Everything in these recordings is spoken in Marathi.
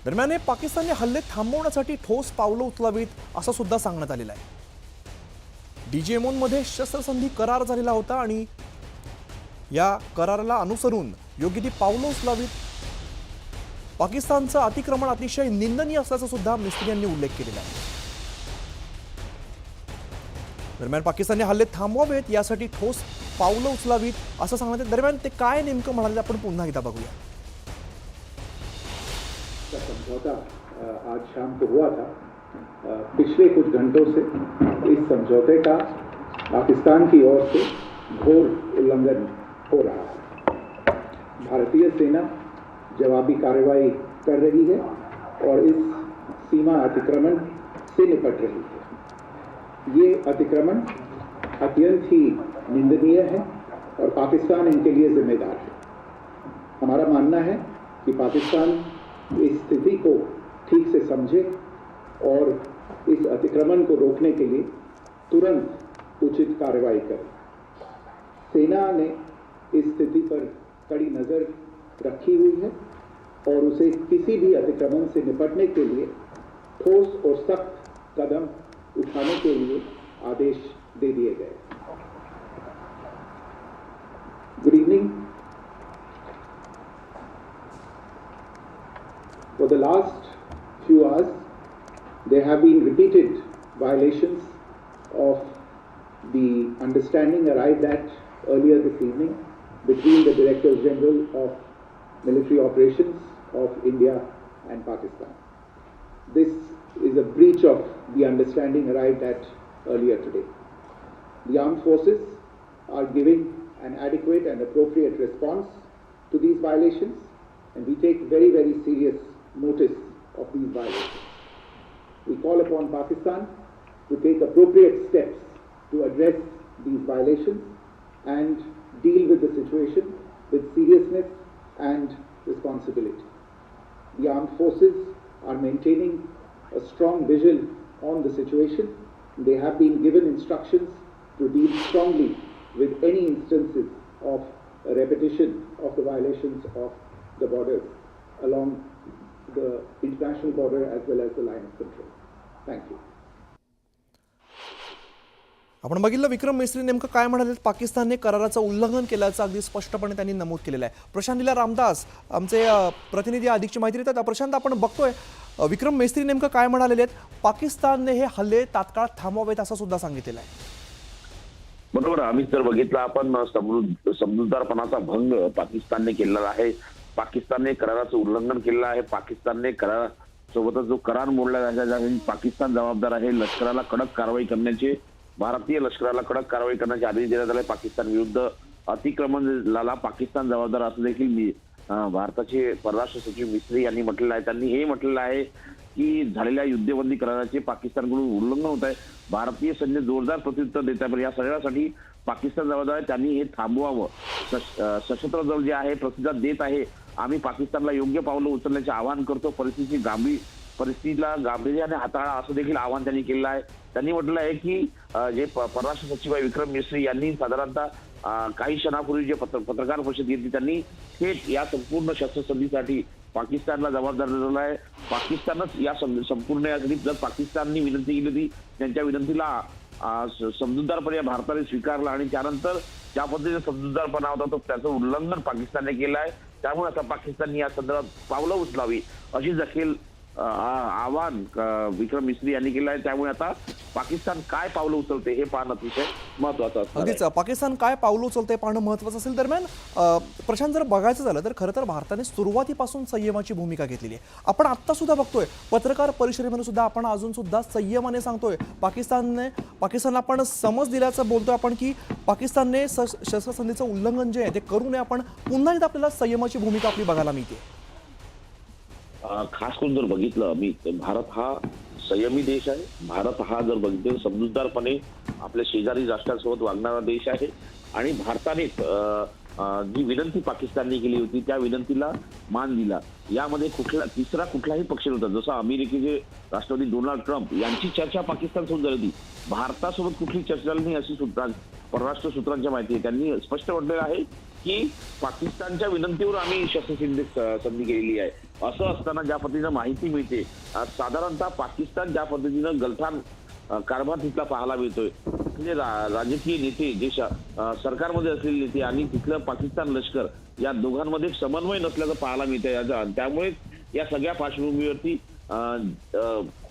दरम्यान हे पाकिस्तानने हल्ले थांबवण्यासाठी ठोस पावलं उचलावीत असं सुद्धा सांगण्यात आलेलं आहे। डीजीएमओमध्ये शस्त्रसंधी करार झालेला होता आणि या कराराला अनुसरून योग्य ती पावलं उचलावीत। पाकिस्तानचं अतिक्रमण अतिशय निंदनीय असल्याचा सुद्धा मिस्त्री यांनी उल्लेख केलेला आहे। दरम्यान पाकिस्तानने हल्ले थांबवावेत यासाठी ठोस पावलं उचलावीत असं सांगण्यात येतं। दरम्यान ते काय नेमकं म्हणाले आपण पुन्हा एकदा बघूया। समझौता आज शाम को हुआ था। पिछले कुछ घंटों से इस समझौते का पाकिस्तान की ओर से घोर उल्लंघन हो रहा है। भारतीय सेना जवाबी कार्रवाई कर रही है और इस सीमा अतिक्रमण से निपट रही है। ये अतिक्रमण अत्यंत ही निंदनीय है और पाकिस्तान इनके लिए जिम्मेदार है। हमारा मानना है कि पाकिस्तान इस स्थिति को ठीक से समझे और इस अतिक्रमण को रोकने के लिए तुरंत उचित कार्रवाई करे। सेना ने इस स्थिति पर कड़ी नज़र रखी हुई है और उसे किसी भी अतिक्रमण से निपटने के लिए ठोस और सख्त कदम उठाने के लिए आदेश दे दिए गए। Good evening. For the last few hours, there have been repeated violations of the understanding arrived at earlier this evening between the Directors General of Military Operations of India and Pakistan. This is a breach of the understanding arrived at earlier today. The armed forces are giving an adequate and appropriate response to these violations, and we take very, very serious notice of these violations. We call upon Pakistan to take appropriate steps to address these violations and deal with the situation with seriousness and responsibility. The armed forces are maintaining a strong vigil on the situation. They have been given instructions to deal strongly with any instances of a repetition of the violations of the borders along the international border as well as the line of control. Thank you. आपण बघितलं विक्रम मिस्त्री नेमकं काय म्हणाले। पाकिस्तानने कराराचं उल्लंघन केल्याचं अगदी स्पष्टपणे त्यांनी नमूद केलेलं आहे। प्रशांत लीला रामदास आमचे प्रतिनिधी अधिकची माहिती देतात। प्रशांत, आपण बघतोय विक्रम मिस्त्री नेमकं काय म्हणालेले आहेत। पाकिस्तानने हे हल्ले तात्काळ थांबवावेत असं सुद्धा सांगितलेलं आहे। बरोबर, आम्ही जर बघितलं आपण समजूतदारपणाचा भंग पाकिस्तानने केलेला आहे। पाकिस्तानने कराराचं उल्लंघन केलेलं आहे। पाकिस्तानने करारासोबतच जो करार मोडला त्यासाठी पाकिस्तान जबाबदार आहे। लष्कराला कडक कारवाई करण्याचे, भारतीय लष्कराला कडक कारवाई करण्याचे आदेश देण्यात आले। पाकिस्तान विरुद्ध अतिक्रमणाला पाकिस्तान जबाबदार असं देखील भारताचे परराष्ट्र सचिव मिस्त्री यांनी म्हटलेलं आहे। त्यांनी हे म्हटलेलं आहे की झालेल्या युद्धबंदी कराराचे पाकिस्तानकडून उल्लंघन होत आहे। भारतीय सैन्य जोरदार प्रत्युत्तर देत आहे, पण या सगळ्यासाठी पाकिस्तान जबाबदार आहे। त्यांनी हे थांबवावं। सशस्त्र दल जे आहे प्रतिसाद देत आहे। आम्ही पाकिस्तानला योग्य पावलं उचलण्याचे आवाहन करतो। परिस्थितीला गांभीर्याने हाताळा असं देखील आवाहन त्यांनी केलेलं आहे। त्यांनी म्हटलं आहे की जे परराष्ट्र सचिव विक्रम मिस्त्री यांनी साधारणतः काही क्षणापूर्वी जे पत्रकार परिषद घेतली त्यांनी थेट या संपूर्ण शस्त्रसंधीसाठी पाकिस्तानला जबाबदार धरला आहे। पाकिस्तानच या संपूर्ण यासाठी जर पाकिस्ताननी विनंती केली होती, त्यांच्या विनंतीला समजूतदारपणे भारताने स्वीकारला आणि त्यानंतर ज्या पद्धतीने समजूतदारपणा होता तो त्याचं उल्लंघन पाकिस्तानने केलं आहे। त्यामुळे आता पाकिस्तानने या संदर्भात पावलं उचलावी अशी देखील आवाहन विक्रम मिस्त्री यांनी केलं आहे। त्यामुळे आता पाकिस्तान काय पावलं उचलते हे पाहणं अतिशय महत्त्वाचं असणार आहे। अगदीच पाकिस्तान काय पावलं उचलते पाहणं महत्त्वाचं असेल। दरम्यान प्रशांत, जर बघायचं झालं तर खरं तर भारताने सुरुवातीपासून संयमाची भूमिका घेतलेली आहे। आपण आत्ता सुद्धा बघतोय पत्रकार परिषदेमध्ये सुद्धा आपण अजून सुद्धा संयमाने सांगतोय पाकिस्तानला आपण समज दिल्याचं बोलतोय आपण की पाकिस्तानने शस्त्रसंधीचं उल्लंघन जे आहे ते करू नये। आपण पुन्हा एकदा आपल्याला संयमाची भूमिका आपली बघायला मिळते। खास करून जर बघितलं मी, भारत हा संयमी देश आहे। भारत हा जर बघितलं समजूतदारपणे आपल्या शेजारी राष्ट्रांसोबत वागणारा देश आहे आणि भारताने जी विनंती पाकिस्तानने केली होती त्या विनंतीला मान दिला। यामध्ये तिसरा कुठलाही पक्ष नव्हता। जसं अमेरिकेचे राष्ट्रपती डोनाल्ड ट्रम्प यांची चर्चा पाकिस्तानसोबत झाली होती, भारतासोबत कुठली चर्चा नाही अशी परराष्ट्र सूत्रांच्या माहिती आहे। त्यांनी स्पष्ट म्हटलेलं आहे की पाकिस्तानच्या विनंतीवर आम्ही शस्त्रसंधी केलेली आहे. असं असताना ज्या पद्धतीनं माहिती मिळते, साधारणतः पाकिस्तान ज्या पद्धतीनं गलथान कारभार तिथला पाहायला मिळतोय, म्हणजे राजकीय नेते जे सरकारमध्ये असलेले नेते आणि तिथलं पाकिस्तान लष्कर या दोघांमध्ये समन्वय नसल्याचं पाहायला मिळतंय. त्यामुळे या सगळ्या पार्श्वभूमीवरती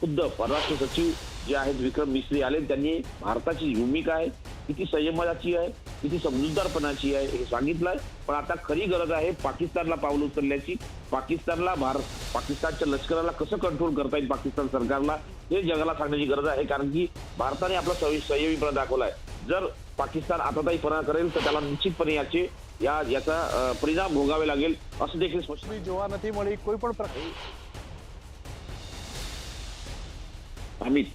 खुद्द परराष्ट्र सचिव जे आहेत विक्रम मिस्री आले, त्यांनी भारताची भूमिका आहे किती संयमाची आहे, किती समजूतदारपणाची आहे हे सांगितलंय. पण आता खरी गरज आहे पाकिस्तानला पाऊल उचलण्याची. पाकिस्तानच्या लष्कराला कसं कंट्रोल करता येईल पाकिस्तान सरकारला, हे जगाला सांगण्याची गरज आहे. कारण की भारताने आपला संयमीपणा दाखवलाय. जर पाकिस्तान आताताईपणा करेल तर त्याला निश्चितपणे याचा परिणाम भोगावे लागेल असं देखील स्पष्ट. જોવા નથી મળી કોઈ પણ પ્રકાર. अमित,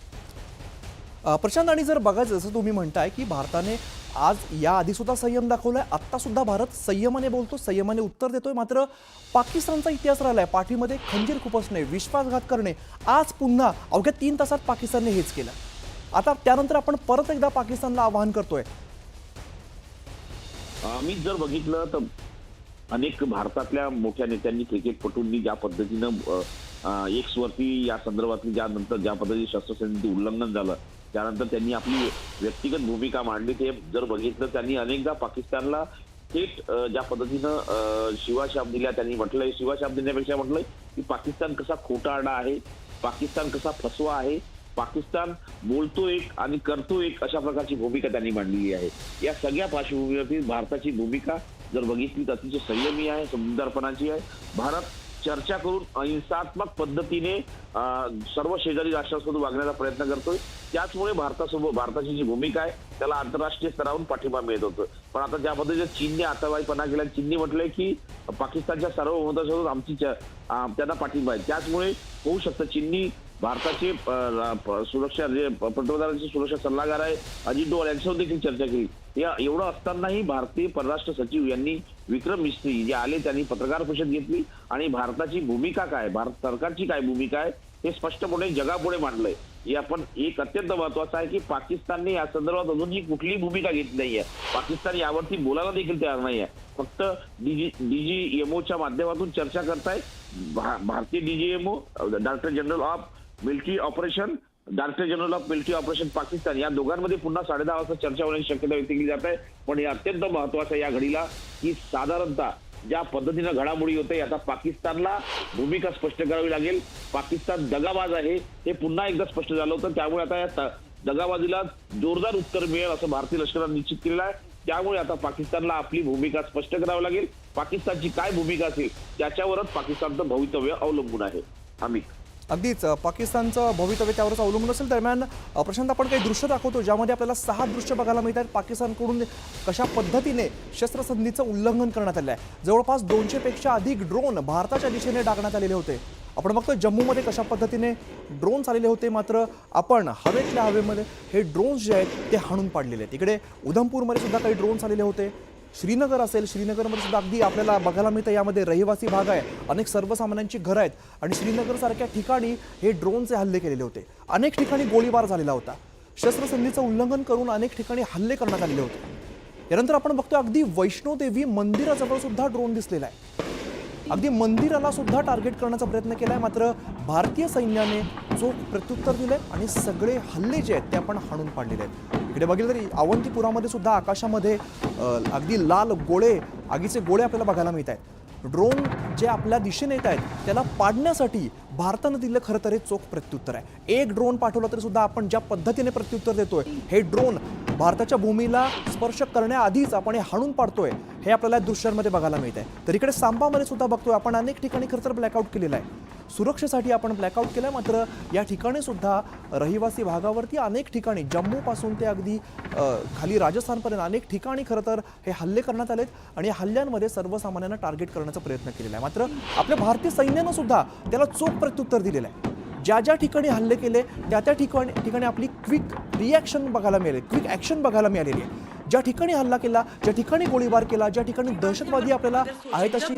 प्रशांत, आणि जर बघायचं जसं तुम्ही म्हणताय की भारताने आज या आधी सुद्धा संयम दाखवलाय, आत्ता सुद्धा भारत संयमाने बोलतो, संयमाने उत्तर देतोय. मात्र पाकिस्तानचा इतिहास राहिलाय पाठीमध्ये खंजीर खुपसणे, विश्वासघात करणे. आज पुन्हा अवघ्या 3 तासात पाकिस्तानने हेच केलं. आता त्यानंतर आपण परत एकदा पाकिस्तानला आवाहन करतोय. आम्ही जर बघितलं तर अनेक भारतातल्या मोठ्या नेत्यांनी, क्रिकेटपटूंनी ज्या पद्धतीनं एक्स वरती या संदर्भातली ज्या पद्धतीने शस्त्रसंधी उल्लंघन झालं, त्यानंतर त्यांनी आपली व्यक्तिगत भूमिका मांडली. ते जर बघितलं त्यांनी अनेकदा पाकिस्तानला थेट ज्या पद्धतीनं शिवाशाप दिल्या. त्यांनी म्हटलंय, शिवाशाप देण्यापेक्षा म्हटलंय की पाकिस्तान कसा खोटारडा आहे, पाकिस्तान कसा फसवा आहे, पाकिस्तान बोलतो एक आणि करतो एक, अशा प्रकारची भूमिका त्यांनी मांडलेली आहे. या सगळ्या पार्श्वभूमीवरती भारताची भूमिका जर बघितली तर अतिशय संयमी आहे, समजूतदारपणाची आहे. भारत चर्चा करून अहिंसात्मक पद्धतीने सर्व शेजारी राष्ट्रांसोबत वागण्याचा प्रयत्न करतोय. त्याचमुळे भारताची जी भूमिका आहे त्याला आंतरराष्ट्रीय स्तरावरून पाठिंबा मिळत होतं. पण आता ज्या पद्धतीने चीनने आतंकवादीपणा केला, चीनने म्हटलंय की पाकिस्तानच्या सार्वभौमत्वासोबत आमची त्यांना पाठिंबा आहे. त्याचमुळे होऊ शकतं चीननी भारताचे सुरक्षा जे पंतप्रधानांचे सुरक्षा सल्लागार आहे अजित डोवाल यांच्यासोबत देखील चर्चा केली. या एवढं असतानाही भारतीय परराष्ट्र सचिव यांनी विक्रम मिस्त्री जे आले त्यांनी पत्रकार परिषद घेतली आणि भारताची भूमिका काय, भारत सरकारची काय भूमिका आहे हे स्पष्टपणे जगापुढे मांडलंय. या पण एक अत्यंत महत्वाचं आहे की पाकिस्तानने या संदर्भात अजूनही कुठलीही भूमिका घेतली नाहीये. पाकिस्तान यावरती बोलायला देखील तयार नाहीये. फक्त DGMOच्या माध्यमातून चर्चा करताय. भारतीय DGMO, director general of military operation Pakistan, या दोघांमध्ये पुन्हा 10:30 वाजता चर्चा होण्याची शक्यता व्यक्त केली जात आहे. पण हे अत्यंत महत्वाचं आहे या घडीला की साधारणतः ज्या पद्धतीनं घडामोडी होते आता पाकिस्तानला भूमिका स्पष्ट करावी लागेल. पाकिस्तान दगाबाज आहे हे पुन्हा एकदा स्पष्ट झालं होतं. त्यामुळे आता या दगाबाजीला जोरदार उत्तर मिळेल असं भारतीय लष्कराने निश्चित केलेलं आहे. त्यामुळे आता पाकिस्तानला आपली भूमिका स्पष्ट करावी लागेल. पाकिस्तानची काय भूमिका असेल त्याच्यावरच पाकिस्तानचं भवितव्य अवलंबून आहे. अमित, अगदीच पाकिस्तानचं भवितव्य त्यावरच अवलंबून असेल. दरम्यान प्रशांत, आपण काही दृश्य दाखवतो ज्यामध्ये आपल्याला 6 दृश्य बघायला मिळतात पाकिस्तानकडून कशा पद्धतीने शस्त्रसंधीचं उल्लंघन करण्यात आलं आहे. जवळपास 200 पेक्षा अधिक ड्रोन भारताच्या दिशेने डागण्यात आलेले होते. आपण बघतोय जम्मूमध्ये कशा पद्धतीने ड्रोन्स आलेले होते, मात्र आपण हवेतल्या हवेमध्ये हे ड्रोन्स जे आहेत ते हाणून पाडलेले आहेत. इकडे उधमपूरमध्ये सुद्धा काही ड्रोन्स आलेले होते. श्रीनगर असेल, श्रीनगरमध्ये सुद्धा अगदी आपल्याला बघायला मिळतं यामध्ये रहिवासी भाग आहे, अनेक सर्वसामान्यांची घरं आहेत आणि श्रीनगरसारख्या ठिकाणी हे ड्रोनचे हल्ले केलेले होते. अनेक ठिकाणी गोळीबार झालेला होता. शस्त्रसंधीचं उल्लंघन करून अनेक ठिकाणी हल्ले करण्यात आलेले होते. यानंतर आपण बघतोय अगदी वैष्णोदेवी मंदिराजवळ सुद्धा ड्रोन दिसलेला आहे. अगदी मंदिराला सुद्धा टार्गेट करण्याचा प्रयत्न केलाय, मात्र भारतीय सैन्याने चोख प्रत्युत्तर दिलंय आणि सगळे हल्ले जे आहेत ते आपण हाणून पाडलेले आहेत. इकडे बघितलं तरी अवंतीपुरामध्ये सुद्धा आकाशामध्ये अगदी लाल गोळे, आगीचे गोळे आपल्याला बघायला मिळत आहेत. ड्रोन जे आपल्या दिशेने येत आहेत त्याला पाडण्यासाठी भारतानं दिलं खरं तर हे चोख प्रत्युत्तर आहे. एक ड्रोन पाठवला तरी सुद्धा आपण ज्या पद्धतीने प्रत्युत्तर देतोय, हे ड्रोन भारताच्या भूमीला स्पर्श करण्याआधीच आपण हे हाणून पाडतोय हे आपल्याला दृश्यांमध्ये बघायला मिळत आहे. तर इकडे सांबामध्ये सुद्धा बघतोय आपण अनेक ठिकाणी खरं तर ब्लॅकआउट केलेलं आहे. सुरक्षेसाठी आपण ब्लॅकआउट केलंय, मात्र या ठिकाणी सुद्धा रहिवासी भागावरती अनेक ठिकाणी जम्मूपासून ते अगदी खाली राजस्थानपर्यंत अनेक ठिकाणी खरं तर हे हल्ले करण्यात आलेत आणि या हल्ल्यांमध्ये सर्वसामान्यांना टार्गेट करण्याचा प्रयत्न केलेला आहे. मात्र आपल्या भारतीय सैन्यानं सुद्धा त्याला चोख प्रत्युत्तर दिलेलं आहे. ज्या ठिकाणी हल्ले केले त्या ठिकाणी आपली क्विक रिॲक्शन बघायला मिळाली, क्विक ॲक्शन बघायला मिळालेली आहे. ज्या ठिकाणी हल्ला केला, ज्या ठिकाणी गोळीबार केला, ज्या ठिकाणी दहशतवादी आपल्याला आहेत अशी